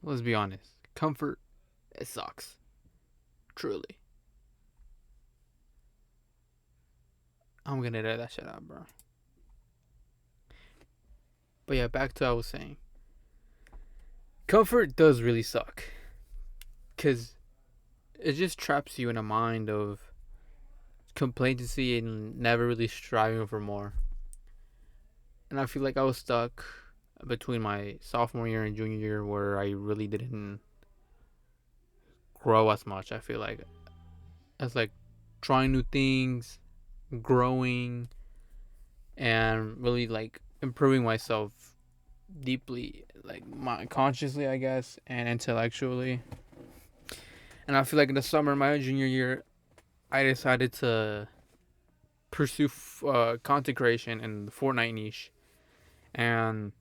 Let's be honest. Comfort, it sucks. Truly. I'm gonna edit that shit out, bro. But yeah, back to what I was saying. Comfort does really suck. Because it just traps you in a mind of complacency and never really striving for more. And I feel like I was stuck between my sophomore year and junior year where I really didn't grow as much. I feel like it's like trying new things, growing, and really like improving myself deeply, like consciously, I guess, and intellectually. And I feel like in the summer of my junior year, I decided to pursue content creation in the Fortnite niche, and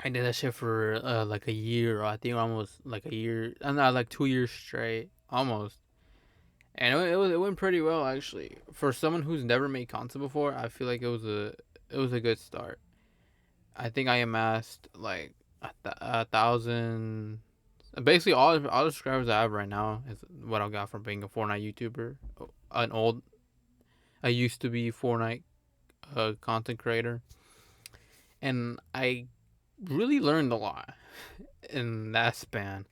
I did that shit for like a year, or I think almost like a year, not like 2 years straight, almost. And it went pretty well actually. For someone who's never made content before, I feel like it was a good start. I think I amassed like a thousand. Basically, all the subscribers I have right now is what I got from being a Fortnite YouTuber. An old, I used to be Fortnite content creator, and I really learned a lot in that span,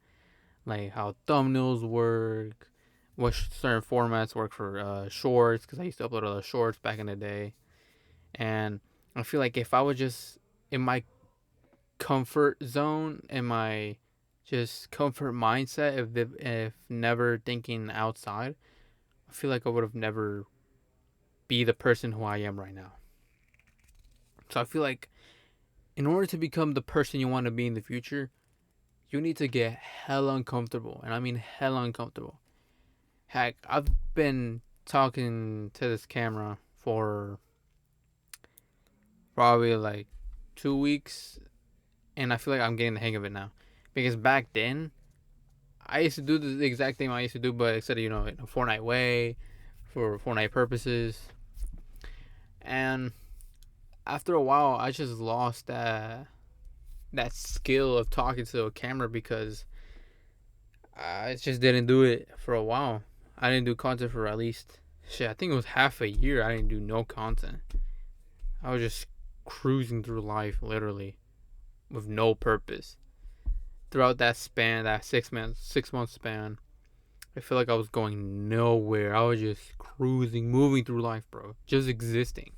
like how thumbnails work, what certain formats work for shorts, because I used to upload a lot of shorts back in the day, and I feel like if I was just in my comfort zone, in my just comfort mindset, if never thinking outside, I feel like I would have never be the person who I am right now. So I feel like in order to become the person you want to be in the future, you need to get hella uncomfortable, and I mean hella uncomfortable. Heck, I've been talking to this camera for probably like 2 weeks, and I feel like I'm getting the hang of it now. Because back then, I used to do the exact thing I used to do, but instead of in a Fortnite way, for Fortnite purposes. And after a while, I just lost that skill of talking to a camera because I just didn't do it for a while. I didn't do content for at least shit. I think it was half a year. I didn't do no content. I was just cruising through life, literally, with no purpose. Throughout that span, that 6 month span, I feel like I was going nowhere. I was just cruising, moving through life, bro, just existing.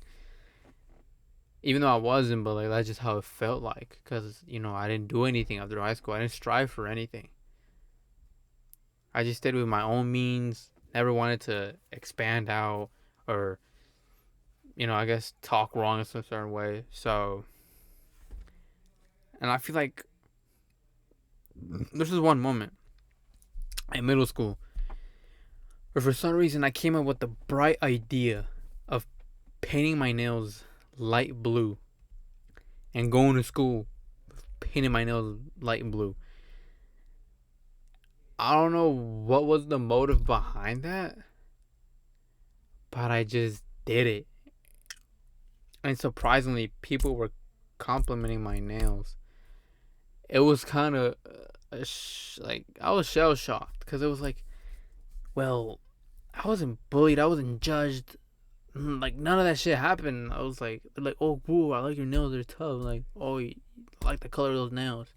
Even though I wasn't, but like that's just how it felt like. Cause I didn't do anything after high school. I didn't strive for anything. I just stayed with my own means. Never wanted to expand out or I guess talk wrong in some certain way. So, and I feel like this is one moment in middle school where for some reason I came up with the bright idea of painting my nails light blue and going to school painting my nails light blue. I don't know what was the motive behind that, but I just did it. And surprisingly, people were complimenting my nails. It was kind of like I was shell shocked because it was like, well, I wasn't bullied, I wasn't judged, like none of that shit happened. I was like, oh, cool, I like your nails, they're tough. Like, oh, you like the color of those nails.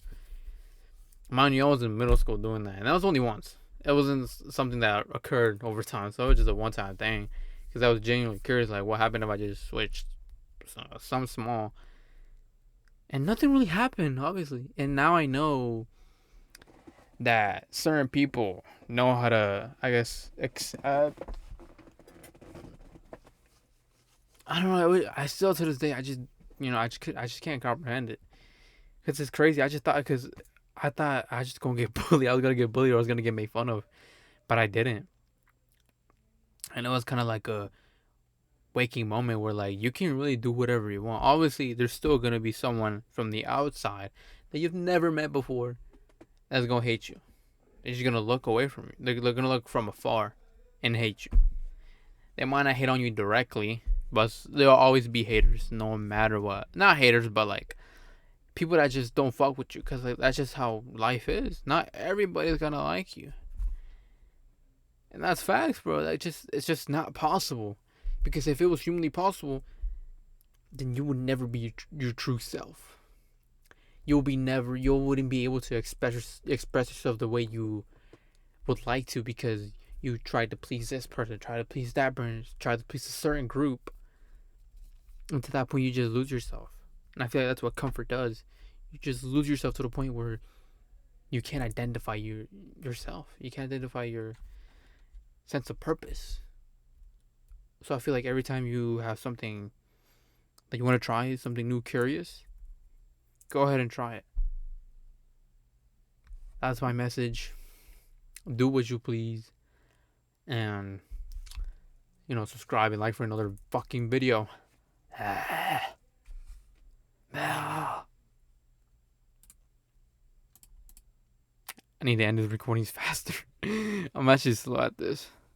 Mind you, I was in middle school doing that, and that was only once. It wasn't something that occurred over time, so it was just a one-time thing. Because I was genuinely curious, like, what happened if I just switched some small, and nothing really happened, obviously. And now I know that certain people know how to, I guess, I don't know. I still to this day, I just can't comprehend it. Cause it's crazy. I thought I was just gonna get bullied. I was gonna get bullied or I was gonna get made fun of, but I didn't. And it was kind of like a waking moment where like you can really do whatever you want. Obviously, there's still gonna be someone from the outside that you've never met before that's gonna hate you. They're just gonna look away from you. They're gonna look from afar and hate you. They might not hate on you directly, but there'll always be haters, no matter what. Not haters, but like people that just don't fuck with you, because like that's just how life is. Not everybody's gonna like you, and that's facts, bro. It's just not possible. Because if it was humanly possible, then you would never be your true self. You wouldn't be able to express yourself the way you would like to, because you tried to please this person, try to please that person, try to please a certain group. And to that point, you just lose yourself. And I feel like that's what comfort does. You just lose yourself to the point where you can't identify yourself. You can't identify your sense of purpose. So I feel like every time you have something that you want to try, something new, curious, go ahead and try it. That's my message. Do what you please. And, subscribe and like for another fucking video. I need to end the recordings faster. I'm actually slow at this.